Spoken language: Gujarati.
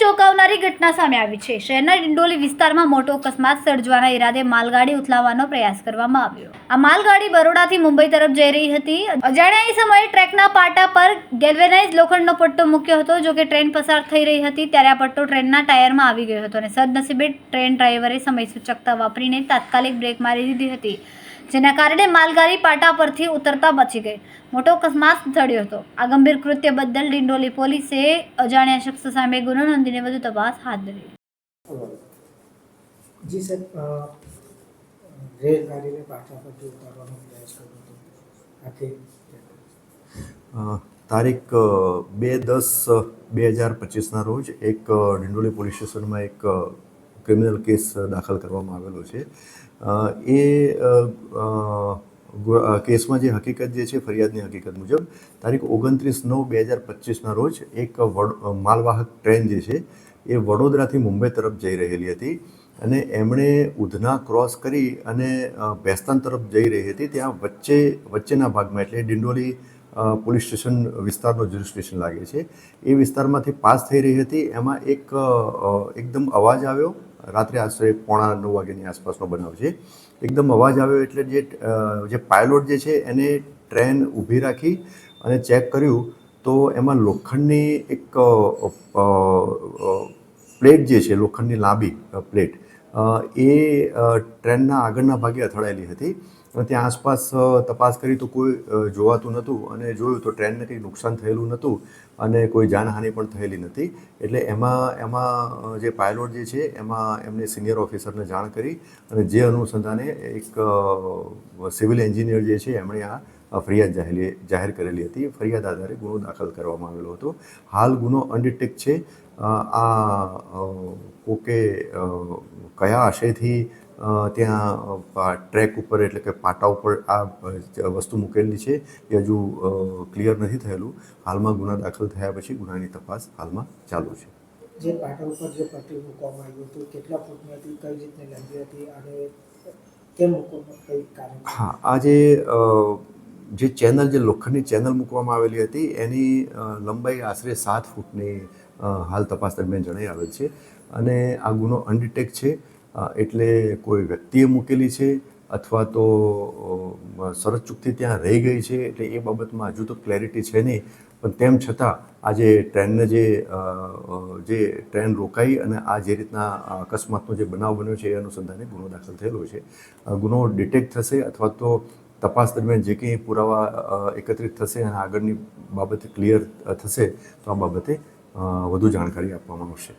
ચોંકાવનારી ઘટના સામે આવી છે। શહેરના ડિંડોલી વિસ્તારમાં મોટો અકસ્માત સર્જવાના ઈરાદે માલગાડી ઉથલાવવાનો પ્રયાસ કરવામાં આવ્યો। આ માલગાડી બરોડાથી મુંબઈ તરફ જઈ રહી હતી। અજાણ્યા સમયે ટ્રેકના પાટા પર ગેલ્વેનાઇઝ લોખંડનો પટ્ટો મૂક્યો હતો। જો કે ટ્રેન પસાર થઈ રહી હતી ત્યારે આ પટ્ટો ટ્રેનના ટાયરમાં આવી ગયો હતો અને સદનસીબે ટ્રેન ડ્રાઈવરે સમયસૂચકતા વાપરીને તાત્કાલિક બ્રેક મારી દીધી હતી, જેના કારણે માલગાડી પાટા પરથી ઉતરતા બચી ગઈ। મોટો અકસ્માત ટળ્યો હતો। આ ગંભીર કૃત્ય બદલ ડિંડોલી પોલીસે અજાણ્યા શખ્સ સામે ગુનો નોંધીને વધુ તપાસ હાથ ધરી। જી સર, રેલગાડીને પાટા પરથી ઉતારવાનો પ્રયાસ કર્યો હતો। તારીખ 2/10/2025ના રોજ એક ડિંડોલી પોલીસ સ્ટેશનમાં એક ક્રિમિનલ કેસ દાખલ કરવામાં આવેલો છે। એ કેસમાં જે હકીકત જે છે, ફરિયાદની હકીકત મુજબ તારીખ 29/9/2025ના રોજ એક માલવાહક ટ્રેન જે છે એ વડોદરાથી મુંબઈ તરફ જઈ રહેલી હતી અને એમણે ઉધના ક્રોસ કરી અને ભેસ્તાન તરફ જઈ રહી હતી। ત્યાં વચ્ચેના ભાગમાં એટલે ડિંડોલી પોલીસ સ્ટેશન વિસ્તારનો જ્યુરિસ્ડિક્શન લાગે છે, એ વિસ્તારમાંથી પાસ થઈ રહી હતી। એમાં એકદમ અવાજ આવ્યો। રાત્રે આશરે 8:45 વાગ્યાની આસપાસનો બનાવ છે। એકદમ અવાજ આવ્યો એટલે જે પાયલોટ જે છે એને ટ્રેન ઊભી રાખી અને ચેક કર્યું તો એમાં લોખંડની એક પ્લેટ જે છે, લોખંડની લાંબી પ્લેટ, એ ટ્રેનના આગળના ભાગે અથડાયેલી હતી। અને ત્યાં આસપાસ તપાસ કરી તો કોઈ જોવાતું નહોતું અને જોયું તો ટ્રેનને કંઈ નુકસાન થયેલું નહોતું અને કોઈ જાનહાનિ પણ થયેલી નથી। એટલે એમાં જે પાયલોટ જે છે એમને સિનિયર ઓફિસરને જાણ કરી અને જે અનુસંધાને એક સિવિલ એન્જિનિયર જે છે એમણે આ ફરિયાદ જાહેર કરેલી હતી। ફરિયાદ આધારે ગુનો દાખલ કરવામાં આવેલો હતો। હાલ ગુનો અનડિટેક્ટ છે। આ કોકે કયા આશયથી ત્યાં ટ્રેક ઉપર એટલે કે પાટા ઉપર આ વસ્તુ મૂકેલી છે એ હજુ ક્લિયર નથી થયેલું। હાલમાં ગુના દાખલ થયા પછી ગુનાની તપાસ હાલમાં ચાલુ છે। જે પાટા ઉપર જે પટ્ટી મૂકવામાં આવ્યું હતું, કેટલા ફૂટની હતી, કઈ રીતની લંબી હતી અને કેમ મૂકવામાં, કઈ કારણ? હા, આ જે ચેનલ, જે લોખંડની ચેનલ મૂકવામાં આવેલી હતી એની લંબાઈ આશરે 7 ફૂટની હાલ તપાસ દરમિયાન જણાઈ આવેલ છે અને આ ગુનો અનડિટેક્ટ છે। એટલે કોઈ વ્યક્તિએ મૂકેલી છે અથવા તો શરત ચૂકથી ત્યાં રહી ગઈ છે, એટલે એ બાબતમાં હજુ તો ક્લેરિટી છે નહીં। પણ તેમ છતાં આજે ટ્રેનને જે ટ્રેન રોકાઈ અને આ જે રીતના અકસ્માતનો જે બનાવ બન્યો છે એ અનુસંધાને ગુનો દાખલ થયેલો છે। ગુનો ડિટેક્ટ થશે અથવા તો તપાસ દરમિયાન જે કંઈ પુરાવા એકત્રિત થશે અને આગળની બાબતે ક્લિયર થશે તો આ બાબતે વધુ જાણકારી આપવામાં આવશે।